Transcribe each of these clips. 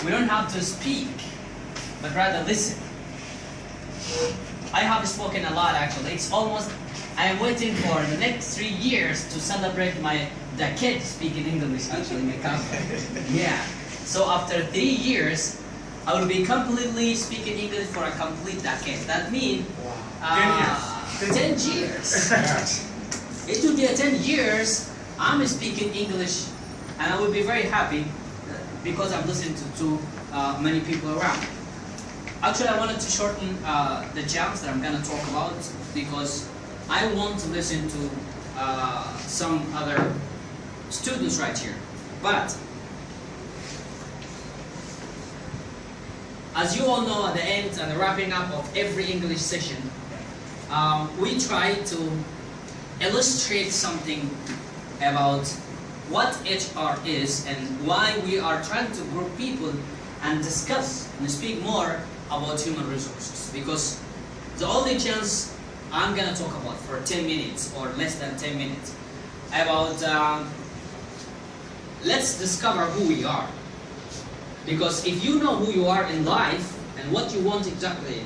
We don't have to speak, but rather listen. I have spoken a lot actually. It's almost, I am waiting for the next 3 years to celebrate the kids speaking English actually in my company. Yeah. So after 3 years, I will be completely speaking English for a complete decade. That means 10 years. It will be a 10 years I'm speaking English, and I will be very happy because I'm listening to many people around. Actually, I wanted to shorten the jams that I'm going to talk about because I want to listen to some other students right here. But as you all know, at the end and the wrapping up of every English session, we try to illustrate something about what HR is and why we are trying to group people and discuss and speak more about human resources. Because the only chance I'm going to talk about for 10 minutes or less than 10 minutes about let's discover who we are. Because if you know who you are in life and what you want exactly,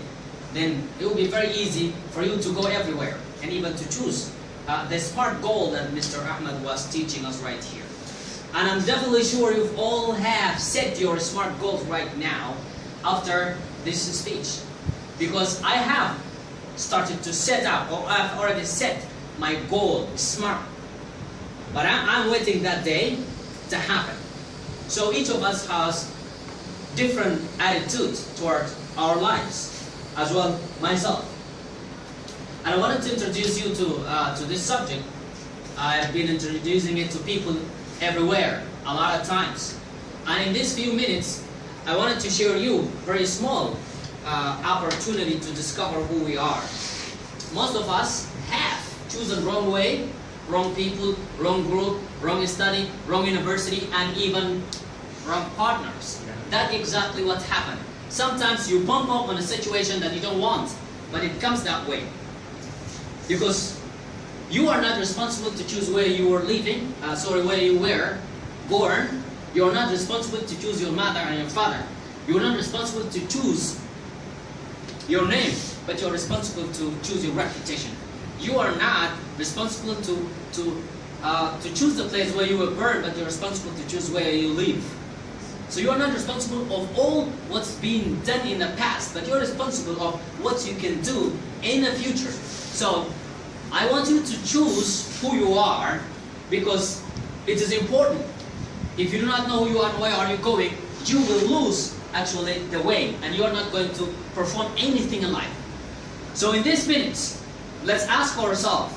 then it will be very easy for you to go everywhere and even to choose the SMART goal that Mr. Ahmed was teaching us right here. And I'm definitely sure you all have set your SMART goals right now after this speech. Because I have started to set up, or I've already set my goal, SMART. But I'm waiting that day to happen. So each of us has different attitudes toward our lives, as well myself. And I wanted to introduce you to this subject. I've been introducing it to people everywhere, a lot of times. And in these few minutes, I wanted to share you very small opportunity to discover who we are. Most of us have chosen wrong way, wrong people, wrong group, wrong study, wrong university, and even wrong partners. That's exactly what happened. Sometimes you bump up on a situation that you don't want, but it comes that way. Because you are not responsible to choose where you were living, where you were born. You are not responsible to choose your mother and your father. You are not responsible to choose your name, but you are responsible to choose your reputation. You are not responsible to choose the place where you were born, but you're responsible to choose where you live. So you are not responsible of all what's been done in the past, but you're responsible of what you can do in the future. So I want you to choose who you are because it is important. If you do not know who you are and where are you going, you will lose actually the way and you are not going to perform anything in life. So in these minutes, let's ask ourselves,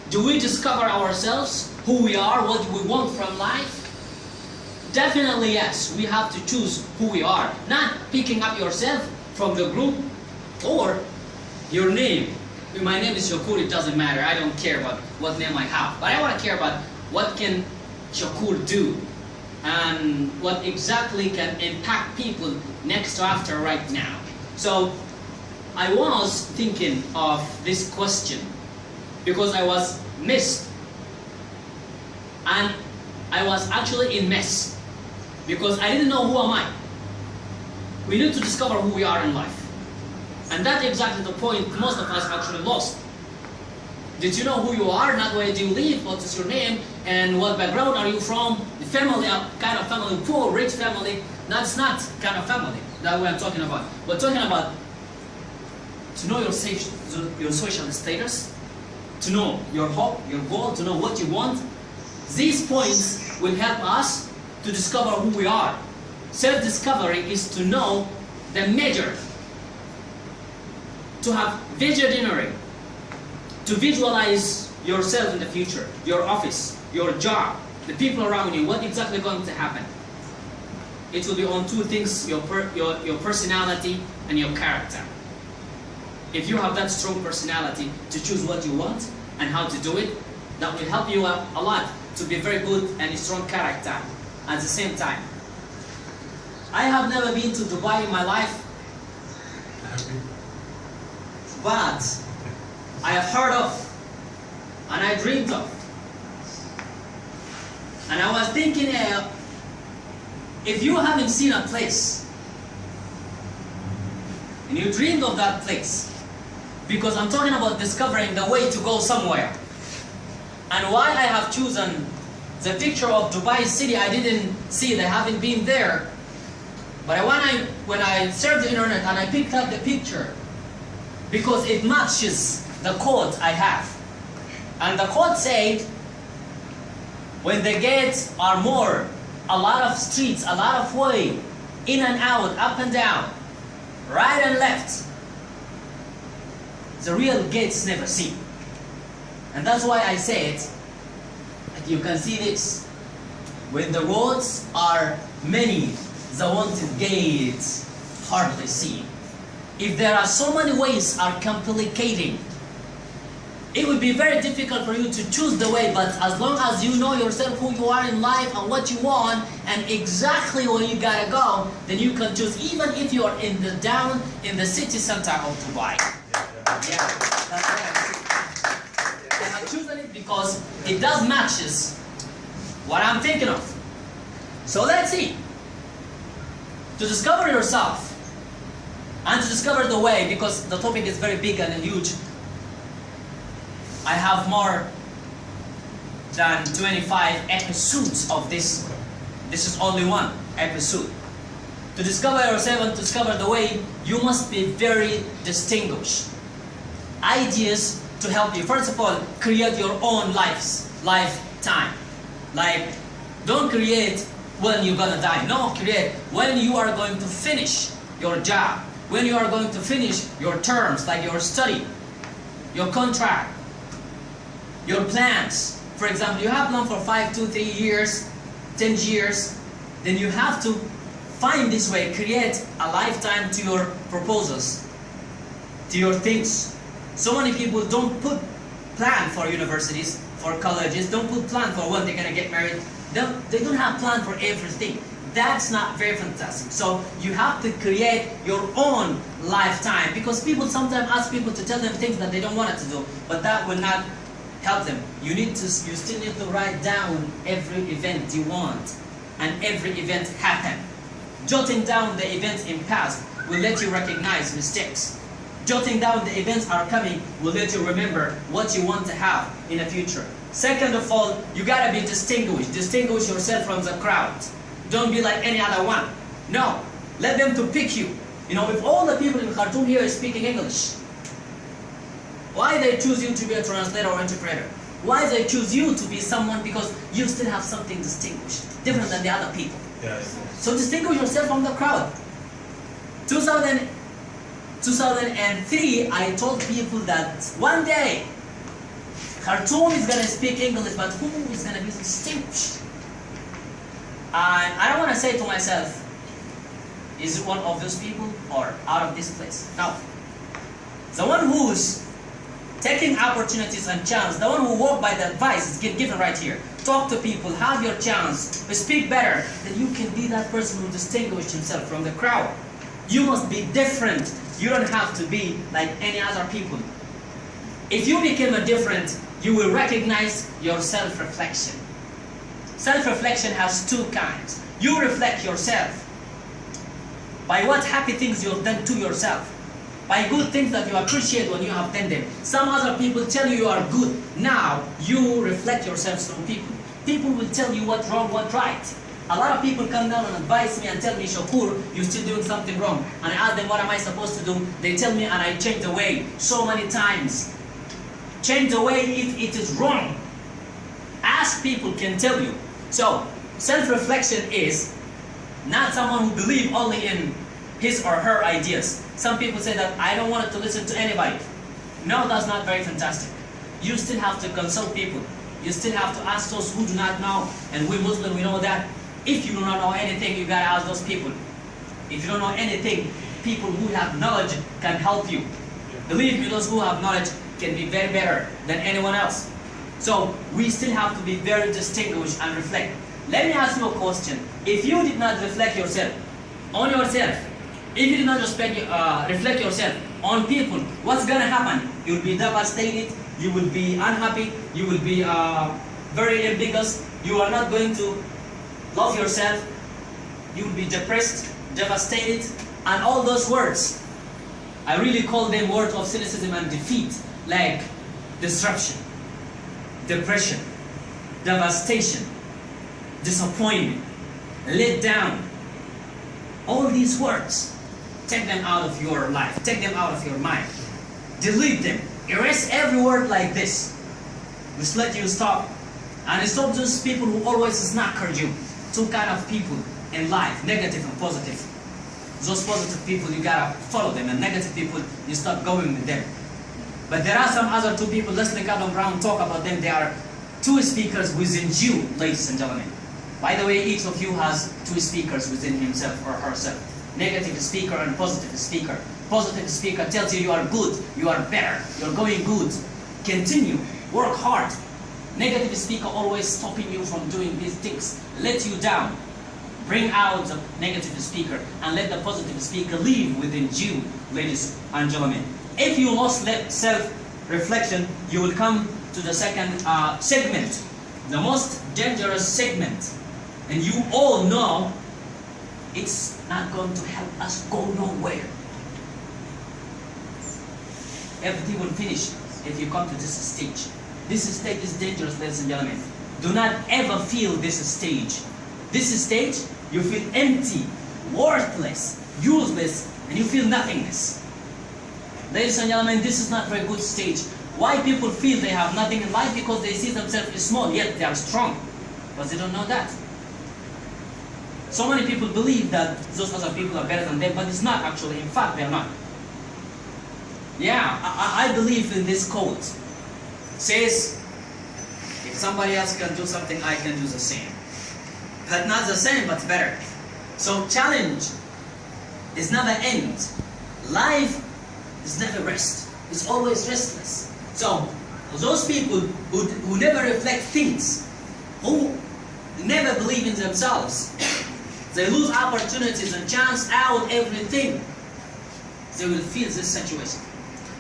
do we discover ourselves, who we are, what we want from life? Definitely yes, we have to choose who we are. Not picking up yourself from the group or your name. My name is Shakoor, it doesn't matter. I don't care about what name I have. But I want to care about what can Shakoor do and what exactly can impact people next to after right now. So I was thinking of this question because I was missed. And I was actually in mess because I didn't know who am I. We need to discover who we are in life. And that's exactly the point most of us actually lost. Did you know who you are, not where do you live, what is your name, and what background are you from, the family, kind of family, poor, rich family? That's not kind of family that we're talking about. We're talking about to know your social status, to know your hope, your goal, to know what you want. These points will help us to discover who we are. Self-discovery is to know the measure, to have visionary, to visualize yourself in the future, your office, your job, the people around you, what exactly going to happen. It will be on two things, your personality and your character. If you have that strong personality to choose what you want and how to do it, that will help you a lot to be very good and strong character at the same time. I have never been to Dubai in my life, but I have heard of and I dreamed of. And I was thinking If you haven't seen a place, and you dreamed of that place, because I'm talking about discovering the way to go somewhere, and why I have chosen the picture of Dubai city, I didn't see it, I haven't been there, but when I surfed the internet and I picked up the picture, because it matches the code I have. And the code said, when the gates are more, a lot of streets, a lot of way, in and out, up and down, right and left, the real gates never see. And that's why I said, that you can see this, when the roads are many, the wanted gates hardly seen. If there are so many ways are complicating, it would be very difficult for you to choose the way, but as long as you know yourself who you are in life and what you want and exactly where you gotta go, then you can choose, even if you are in the city center of Dubai. Yeah, that's right. I have chosen it because it does matches what I'm thinking of. So let's see. To discover yourself and to discover the way, because the topic is very big and huge, I have more than 25 episodes of this. This is only one episode. To discover yourself and to discover the way, you must be very distinguished. Ideas to help you. First of all, create your own lifetime. Like, don't create when you're gonna die. No, create when you are going to finish your job, when you are going to finish your terms, like your study, your contract, your plans. For example, you have plan for 5, 2, 3 years, 10 years, then you have to find this way, create a lifetime to your proposals, to your things. So many people don't put plan for universities, for colleges, don't put plan for when they're gonna get married. They don't have plan for everything. That's not very fantastic. So you have to create your own lifetime, because people sometimes ask people to tell them things that they don't want to do, but that will not help them. You still need to write down every event you want and every event happen. Jotting down the events in past will let you recognize mistakes. Jotting down the events are coming will let you remember what you want to have in the future. Second of all, you gotta be distinguished. Distinguish yourself from the crowd. Don't be like any other one. No, let them to pick you. You know, if all the people in Khartoum here are speaking English, why they choose you to be a translator or interpreter? Why they choose you to be someone? Because you still have something distinguished, different than the other people. Yes. So distinguish yourself from the crowd. 2003, I told people that one day Khartoum is going to speak English, but who is going to be distinguished? And I don't want to say to myself, is it one of those people or out of this place? No. The one who's taking opportunities and chance, the one who walk by the advice is given right here. Talk to people, have your chance, speak better, then you can be that person who distinguishes himself from the crowd. You must be different. You don't have to be like any other people. If you become a different, you will recognize your self-reflection. Self-reflection has two kinds. You reflect yourself by what happy things you have done to yourself, by good things that you appreciate when you have done them. Some other people tell you you are good. Now, you reflect yourselves from people. People will tell you what's wrong, what's right. A lot of people come down and advise me and tell me, Shakoor, you're still doing something wrong. And I ask them, what am I supposed to do? They tell me, and I change the way so many times. Change the way if it is wrong. Ask people can tell you. So, self-reflection is not someone who believes only in his or her ideas. Some people say that I don't want to listen to anybody. No, that's not very fantastic. You still have to consult people. You still have to ask those who do not know. And we Muslims, we know that if you do not know anything, you gotta ask those people. If you don't know anything, people who have knowledge can help you. Believe me, those who have knowledge can be very better than anyone else. So we still have to be very distinguished and reflect. Let me ask you a question. If you did not reflect yourself on yourself, if you did not reflect yourself on people, what's gonna happen? You'll be devastated, you will be unhappy, you will be very ambiguous, you are not going to love yourself, you will be depressed, devastated, and all those words. I really call them words of cynicism and defeat, like disruption, depression, devastation, disappointment, let down. All these words, take them out of your life, take them out of your mind, delete them, erase every word like this. Just let you stop. And stop those people who always snacker you. Two kind of people in life, negative and positive. Those positive people, you gotta follow them, and negative people, you stop going with them. But there are some other two people, let's look at them around, talk about them. They are two speakers within you, ladies and gentlemen. By the way, each of you has two speakers within himself or herself. Negative speaker and positive speaker. Positive speaker tells you you are good, you are better, you're going good. Continue, work hard. Negative speaker always stopping you from doing these things, let you down. Bring out the negative speaker and let the positive speaker live within you, ladies and gentlemen. If you lost self-reflection, you will come to the second segment, the most dangerous segment. And you all know it's not going to help us go nowhere. Everything will finish if you come to this stage. This stage is dangerous, ladies and gentlemen. Do not ever feel this stage. This stage, you feel empty, worthless, useless, and you feel nothingness. Ladies and gentlemen, this is not a very good stage. Why people feel they have nothing in life? Because they see themselves as small, yet they are strong. But they don't know that. So many people believe that those other people are better than them, but it's not actually. In fact, they are not. Yeah, I believe in this quote. It says, if somebody else can do something, I can do the same. But not the same, but better. So challenge is never end. Life is never rest. It's always restless. So those people who never reflect things, who never believe in themselves, they lose opportunities and chance out everything. They will feel this situation.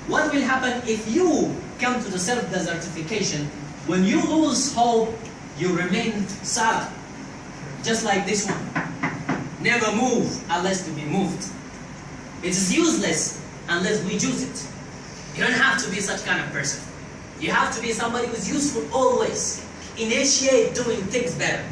What will happen if you come to the self-desertification? When you lose hope, you remain silent. Just like this one. Never move unless to be moved. It is useless unless we use it. You don't have to be such kind of person. You have to be somebody who's useful always. Initiate doing things better.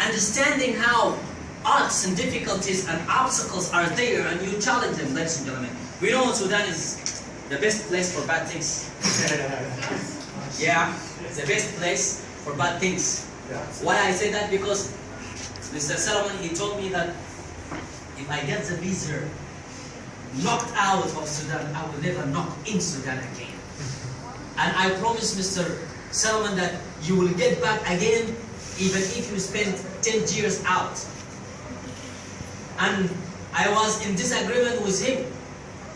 Understanding how odds and difficulties and obstacles are there, and you challenge them, ladies and gentlemen. We know Sudan is the best place for bad things. Yeah, it's the best place for bad things. Why I say that? Because Mr. Solomon, he told me that if I get the visa knocked out of Sudan, I will never knock in Sudan again. And I promise Mr. Solomon that you will get back again even if you spend 10 years out. And I was in disagreement with him.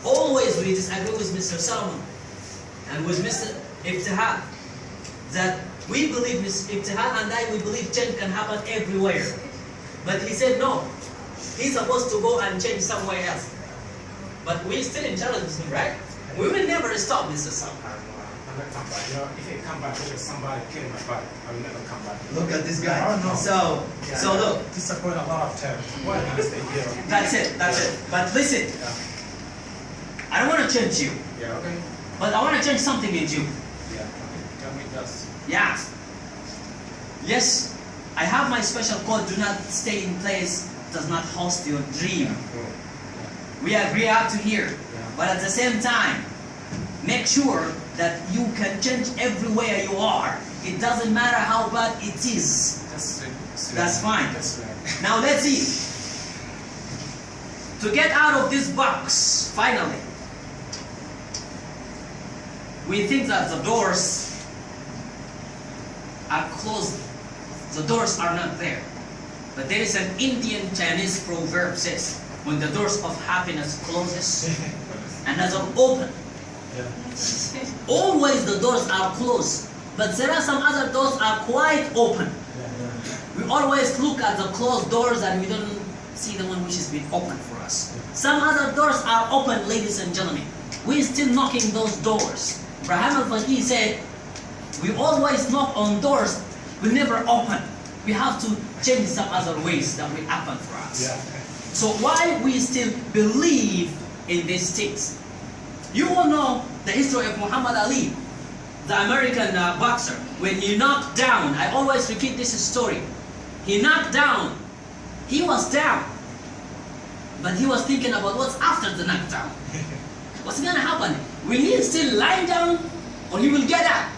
Always we disagree with Mr. Solomon and with Mr. Ibtihad, that we believe Mr. Ibtihad and I, we believe change can happen everywhere. But he said no, he's supposed to go and change somewhere else. But we still in challenge him, right? We will never stop Mr. Solomon. I'm not come back. You know, if it come back because somebody killed my body, I will never come back. Look at this guy. Oh, no. So look. Disappoint a lot of times. Why can't I stay here? That's it. But listen, I don't want to change you. Yeah, okay. But I want to change something in you. Yeah, okay. Tell me this. Yeah. Yes, I have my special code. Do not stay in place. Does not host your dream. We agree up to here. But at the same time, make sure that you can change everywhere you are. It doesn't matter how bad it is. That's fine. That's right. Now let's see. To get out of this box, finally, we think that the doors are closed. The doors are not there. But there is an Indian Chinese proverb says, when the doors of happiness closes, another open. Always the doors are closed, but there are some other doors are quite open. We always look at the closed doors and we don't see the one which has been opened for us. Some other doors are open, ladies and gentlemen. We're still knocking those doors. Ibrahim al-Faqih said, we always knock on doors, we never open. we have to change some other ways that will happen for us. Yeah. So why we still believe in these things? You all know the history of Muhammad Ali, the American boxer. When he knocked down, I always repeat this story. He knocked down. He was down. But he was thinking about what's after the knockdown. What's going to happen? Will he still lie down or he will get up?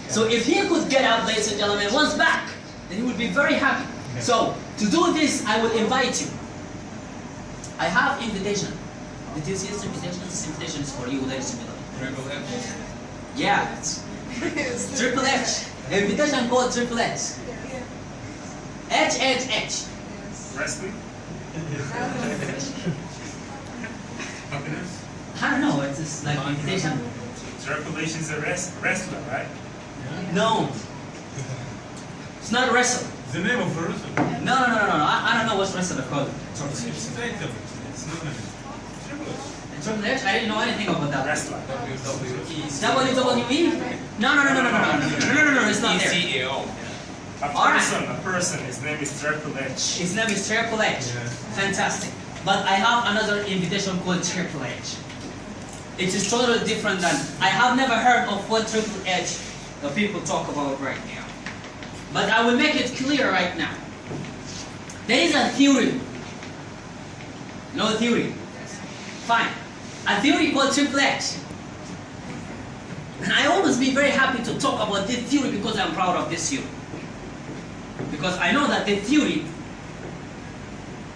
So if he could get up, ladies and gentlemen, once back, then he would be very happy. So to do this, I will invite you. I have invitation. Did you see this invitation? This invitation is for you, ladies and gentlemen. Yeah. Triple H. Invitation called Triple H. HHH. Wrestling? I don't know, it's just like invitation. Triple H is a wrestler, right? No. It's not wrestle. The name of the wrestler. No. I don't know what's wrestler called. It's title. It's not name. Triple H? I didn't know anything about that. Wrestler. WWE? No, it's not there. A person, his name is Triple H. His name is Triple H. Yeah. Fantastic. But I have another invitation called Triple H. It is totally different than, I have never heard of what Triple H the people talk about right now. But I will make it clear right now. There is a theory. No theory. Fine. A theory called Triple H. And I always be very happy to talk about this theory because I'm proud of this theory. Because I know that the theory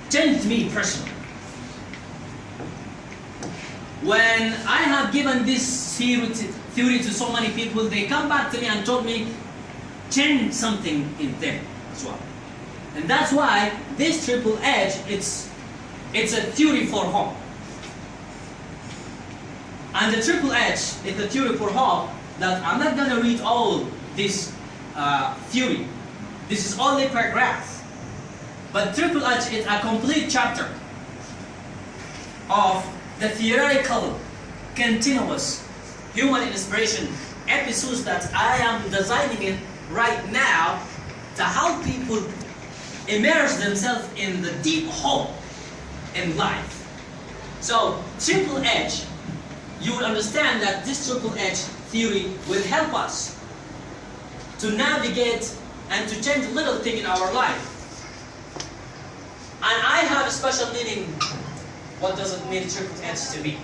changed me personally. When I have given this theory to so many people, they come back to me and told me, change something in them as well. And that's why this Triple H, it's a theory for hope. And the Triple H is a theory for hope that I'm not going to read all this theory. This is only paragraph. But Triple H is a complete chapter of the theoretical, continuous human inspiration episodes that I am designing it right now to help people immerse themselves in the deep hope in life. So Triple H, you will understand that this Triple H theory will help us to navigate and to change a little thing in our life. And I have a special meaning. What does it mean Triple H to me?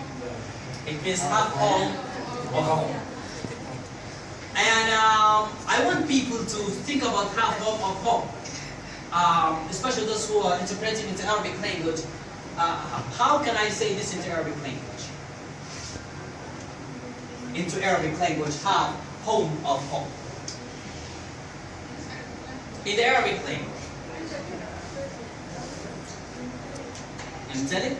It means have home or home. And I want people to think about have home or home. Especially those who are interpreting into Arabic language. How can I say this into Arabic language? Into Arabic language, have home of home. In the Arabic language. I'm telling